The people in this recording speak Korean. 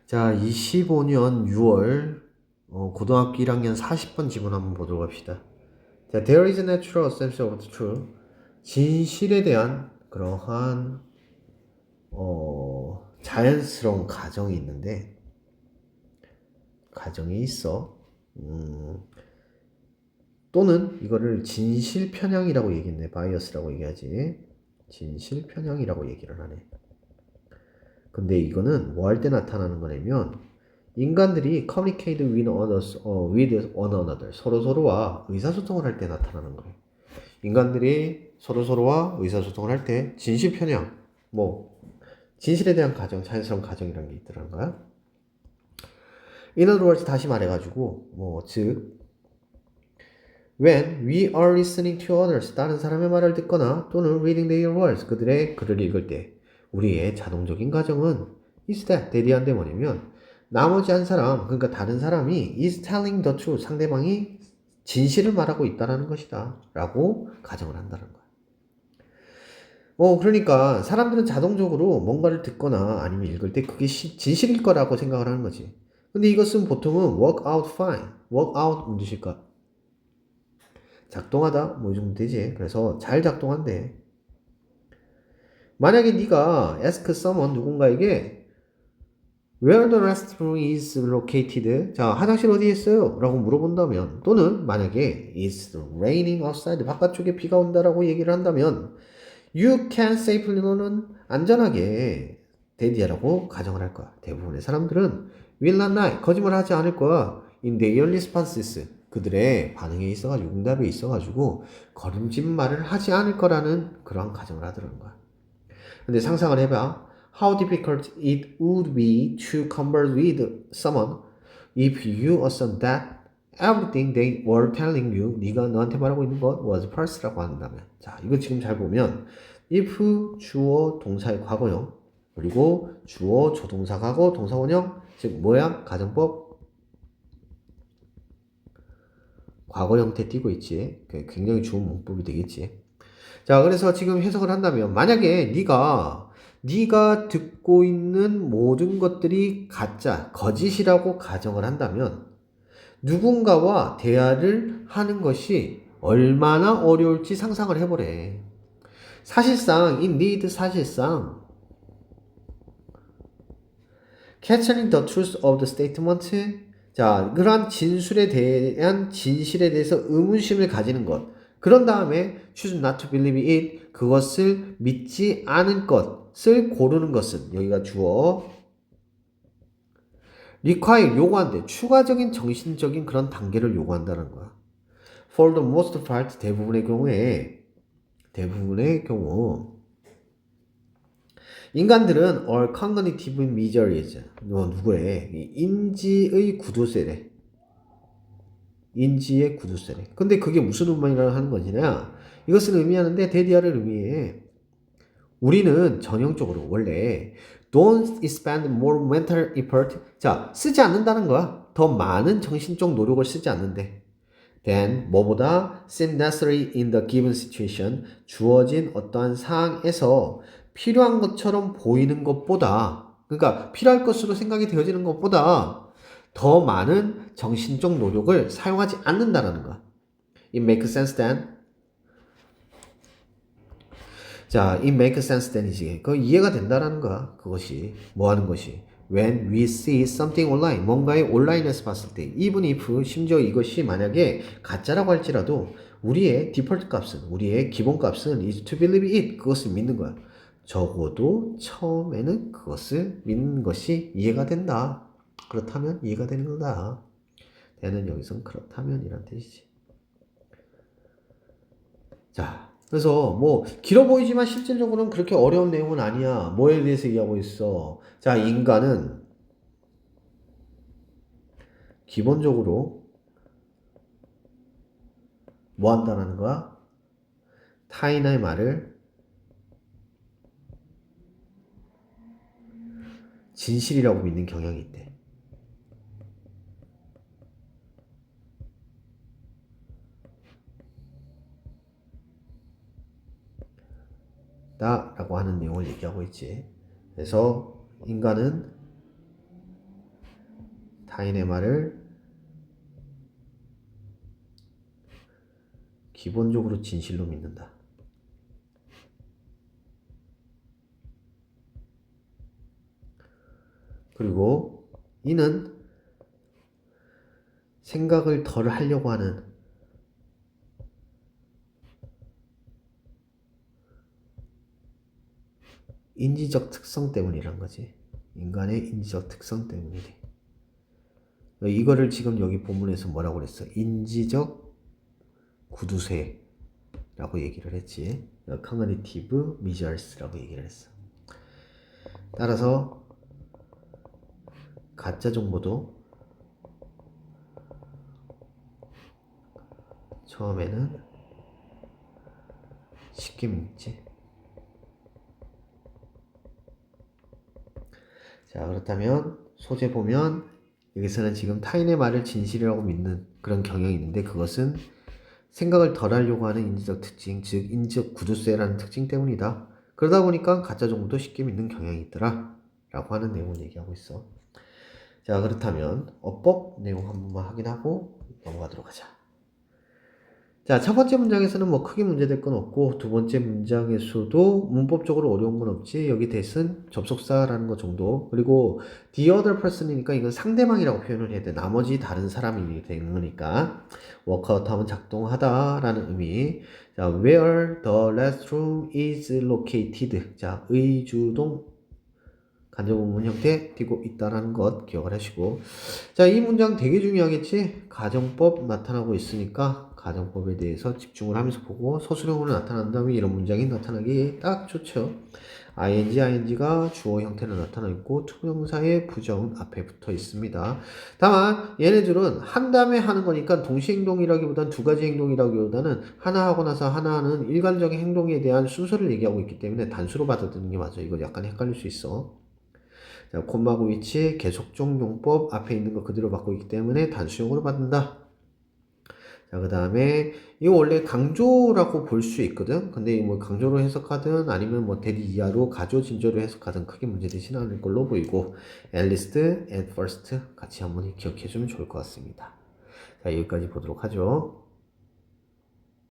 자, 25년 6월 고등학교 1학년 40번 지문 한번 보도록 합시다. 자, there is a natural assumption of the truth. 진실에 대한 그러한 자연스러운 가정이 있는데 가정이 있어. 또는 이거를 진실 편향이라고 얘기했네. 바이어스라고 얘기하지. 진실 편향이라고 얘기를 하네. 근데 이거는 뭐 할 때 나타나는 거냐면 인간들이 communicate with others, with one another, 서로서로와 의사소통을 할 때 나타나는 거예요. 인간들이 서로서로와 의사소통을 할 때 진실 편향, 뭐 진실에 대한 가정, 자연스러운 가정이라는 게 있더라는 거야. In other words, 다시 말해가지고 즉 when we are listening to others, 다른 사람의 말을 듣거나 또는 reading their words, 그들의 글을 읽을 때 우리의 자동적인 가정은 is that, 대리한데 뭐냐면 나머지 한 사람, 그러니까 다른 사람이 is telling the truth, 상대방이 진실을 말하고 있다는 것이다 라고 가정을 한다는 거야. 그러니까 사람들은 자동적으로 뭔가를 듣거나 아니면 읽을 때 그게 진실일 거라고 생각을 하는 거지. 근데 이것은 보통은 work out fine, work out 무슨 뜻일까? 작동하다 뭐 이 정도 되지. 그래서 잘 작동한대. 만약에 네가 ask someone, 누군가에게 where the restroom is located, 자 화장실 어디에 있어요? 라고 물어본다면, 또는 만약에 it's raining outside, 바깥쪽에 비가 온다라고 얘기를 한다면 you can safely, 너는 안전하게 대디하라고 가정을 할 거야. 대부분의 사람들은 will not lie, 거짓말 하지 않을 거야. in their responses, 그들의 반응에 있어가지고, 응답에 있어가지고 거짓말을 하지 않을 거라는 그러한 가정을 하더라는 거야. 근데 상상을 해봐. How difficult it would be to converse with someone if you assume that everything they were telling you, 네가 너한테 말하고 있는 것 was false라고 한다면. 자, 이거 지금 잘 보면 if 주어 동사의 과거형, 그리고 주어 조동사 과거 동사 원형, 즉 뭐야? 가정법 과거 형태 띄고 있지. 굉장히 좋은 문법이 되겠지. 자, 그래서 지금 해석을 한다면 만약에 네가 듣고 있는 모든 것들이 가짜, 거짓이라고 가정을 한다면 누군가와 대화를 하는 것이 얼마나 어려울지 상상을 해보래. 사실상 indeed, 사실상 capturing the truth of the statement, 자, 그러한 진실에 대해서 의문심을 가지는 것. 그런 다음에 choose not to believe it, 그것을 믿지 않은 것을 고르는 것은, 여기가 주어, require, 요구한대. 추가적인 정신적인 그런 단계를 요구한다는 거야. For the most part, 대부분의 경우 인간들은 are cognitive miserables, 누구의 인지의 구두쇠래. 인지의 구두쇠래. 근데 그게 무슨 의미를 하는 거냐? 이것을 의미하는데 대디어를 의미해. 우리는 전형적으로 원래 don't expend more mental effort, 자, 쓰지 않는다는 거야. 더 많은 정신적 노력을 쓰지 않는데. then 뭐보다 seem necessary in the given situation, 주어진 어떠한 상황에서 필요한 것처럼 보이는 것보다, 그러니까 필요할 것으로 생각이 되어지는 것보다 더 많은 정신적 노력을 사용하지 않는다라는 거야. It makes sense then. 자, it makes sense then이지. 그 이해가 된다라는 거야. 그것이 뭐 하는 것이. When we see something online, 뭔가의 온라인에서 봤을 때, even if, 심지어 이것이 만약에 가짜라고 할지라도 우리의 디폴트 값은, 우리의 기본 값은 is to believe it, 그것을 믿는 거야. 적어도 처음에는 그것을 믿는 것이 이해가 된다. 그렇다면 이해가 되는 거다. 대는 여기서는 그렇다면 이란 뜻이지. 자, 그래서 뭐 길어 보이지만 실질적으로는 그렇게 어려운 내용은 아니야. 뭐에 대해서 얘기하고 있어? 자, 인간은 기본적으로 뭐 한다는 거야? 타인의 말을 진실이라고 믿는 경향이 있대. 라고 하는 내용을 얘기하고 있지. 그래서 인간은 타인의 말을 기본적으로 진실로 믿는다. 그리고 이는 생각을 덜 하려고 하는 인지적 특성 때문이란 거지. 인간의 인지적 특성 때문이래. 이거를 지금 여기 본문에서 뭐라고 그랬어? 인지적 구두쇠라고 얘기를 했지. Cognitive Measures라고 얘기를 했어. 따라서 가짜 정보도 처음에는 쉽게 믿지. 자, 그렇다면 소재 보면 여기서는 지금 타인의 말을 진실이라고 믿는 그런 경향이 있는데 그것은 생각을 덜 하려고 하는 인지적 특징, 즉 인지적 구두쇠라는 특징 때문이다. 그러다 보니까 가짜 정보도 쉽게 믿는 경향이 있더라 라고 하는 내용을 얘기하고 있어. 자, 그렇다면 어법 내용 한 번만 확인하고 넘어가도록 하자. 자, 첫 번째 문장에서는 뭐 크게 문제될 건 없고 두 번째 문장에서도 문법적으로 어려운 건 없지. 여기 that은 접속사라는 것 정도. 그리고 the other person이니까 이건 상대방이라고 표현을 해야 돼. 나머지 다른 사람이 되는 거니까 workout 하면 작동하다라는 의미. 자, where the restroom is located. 자, 의주동 간접문문 형태 띄고 있다라는 것 기억을 하시고. 자, 이 문장 되게 중요하겠지? 가정법 나타나고 있으니까 가정법에 대해서 집중을 하면서 보고 서술형으로 나타난 다음에 이런 문장이 나타나기 딱 좋죠. ing가 주어 형태로 나타나 있고 투부정사의 부정 앞에 붙어 있습니다. 다만 얘네들은 한 다음에 하는 거니까 동시행동이라기보다는 두 가지 행동이라기보다는 하나 하고 나서 하나 하는 일관적인 행동에 대한 순서를 얘기하고 있기 때문에 단수로 받아들이는 게 맞아. 이거 약간 헷갈릴 수 있어. 자, 콤마고 위치, 계속종 용법 앞에 있는 거 그대로 받고 있기 때문에 단수형으로 받는다. 자, 그 다음에 이거 원래 강조라고 볼 수 있거든. 근데 뭐 강조로 해석하든 아니면 뭐 대리 이하로 가조 진조로 해석하든 크게 문제되지는 않을 걸로 보이고 at least, at first 같이 한번 기억해 주면 좋을 것 같습니다. 자, 여기까지 보도록 하죠.